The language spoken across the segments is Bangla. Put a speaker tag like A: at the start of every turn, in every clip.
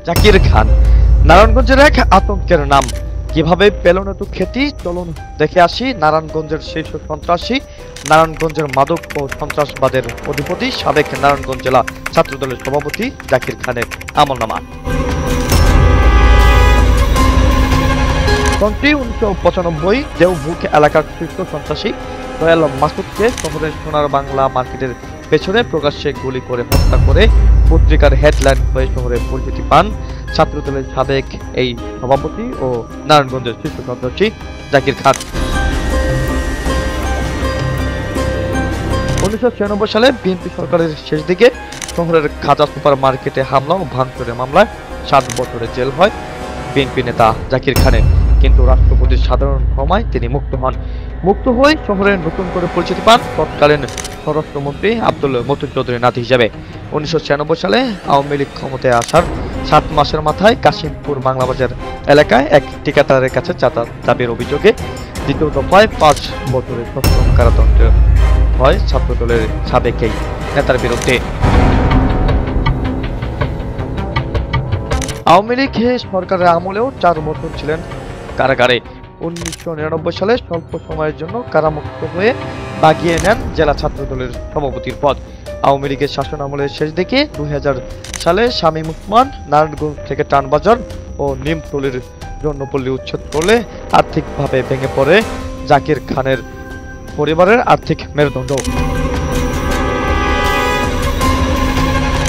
A: জাকির খান নারায়ণগঞ্জের এক আতঙ্কের নাম। কিভাবে পেল না তো খ্যাতি, চলুন দেখে আসি নারায়ণগঞ্জের শীর্ষ সন্ত্রাসী, নারায়ণগঞ্জের মাদক ও সন্ত্রাসবাদের অধিপতি, সাবেক নারায়ণগঞ্জ জেলা ছাত্রদলের সভাপতি জাকির খানের আমলনামা। 1995 দেওভুক এলাকার শীর্ষ সন্ত্রাসী দয়াল মাসুদকে শহরের সোনার বাংলা মার্কেটের পেছনে প্রকাশ্যে গুলি করে হত্যা করে পত্রিকার হেডলাইন হয়ে শহরে পরিচিতি পান ছাত্রদলের সাবেক এই সভাপতি ও নারায়ণগঞ্জের শীর্ষ সন্ত্রাসী জাকির খান। 1996 সালে বিএনপি সরকারের শেষ দিকে শহরের খাজা সুপার মার্কেটে হামলা ও ভাঙচুরের মামলায় 7 বছরের জেল হয় বিএনপি নেতা জাকির খানের। কিন্তু রাষ্ট্রপতির সাধারণ ক্ষমায় তিনি মুক্ত হয়ে শহরে নতুন করে পরিচিতি পান তৎকালীন স্বরাষ্ট্রমন্ত্রী আব্দুল মতিন চৌধুরী নাতি হিসেবে। 1996 সালে আওয়ামী লীগ ক্ষমতায় আসার 7 মাসের মাথায় কাশিমপুর বাংলাবাজার এলাকায় এক ঠিকাদারের কাছে চাঁদা দাবির অভিযোগে দ্বিতীয় দফায় 5 বছরের সশ্রম কারাদণ্ড হয় ছাত্রদলের সাবেক এই নেতার বিরুদ্ধে। আওয়ামী লীগ সরকারের আমলেও 4 বছর ছিলেন কারাগারে। 1999 সালে স্বল্প সময়ের জন্য কারামুক্ত হয়ে বাগিয়ে নেন জেলা ছাত্রদলের সভাপতির পদ। আওয়ামী লীগের শাসন আমলের শেষ দিকে 2000 সালে শামীম ওসমান নারায়ণগঞ্জ থেকে টানবাজার ও নিমতলির জন্যপল্লী উচ্ছেদ করলে আর্থিকভাবে ভেঙে পড়ে জাকির খানের পরিবারের আর্থিক মেরুদণ্ড।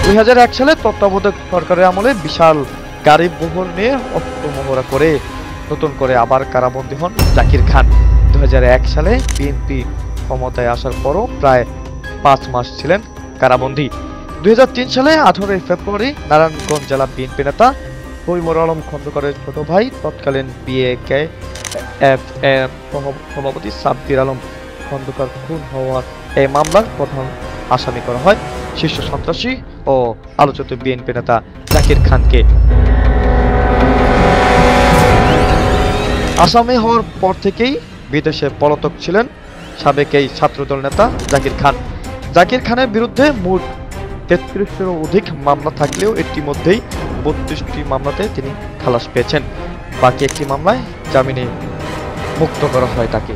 A: 2001 সালে তত্ত্বাবধায়ক সরকারের আমলে বিশাল গাড়ি বহর নিয়ে অস্ত্র মহড়া করে নতুন করে আবার কারাবন্দী হন জাকির খান। 2001 সালে বিএনপি ক্ষমতায় আসার পরও প্রায় 5 মাস ছিলেন কারাবন্দী। 2003 সালে 18 ফেব্রুয়ারি নারায়ণগঞ্জ জেলা বিএনপি নেতা তৈমুর আলম খন্দকারের ছোট ভাই তৎকালীন বিএকেএফএম সভাপতি সাব্বির আলম খন্দকার খুন হওয়ার এই মামলার প্রধান আসামি করা হয় শীর্ষ সন্ত্রাসী ও আলোচিত বিএনপি নেতা জাকির খানকে। আসামি হওয়ার পর থেকেই বিদেশে পলাতক ছিলেন সাবেক এই ছাত্রদল নেতা জাকির খান। জাকির খানের বিরুদ্ধে মোট 33-এরও অধিক মামলা থাকলেও ইতিমধ্যেই 32টি মামলাতে তিনি খালাস পেয়েছেন। বাকি একটি মামলায় জামিনে মুক্ত করা হয় তাকে।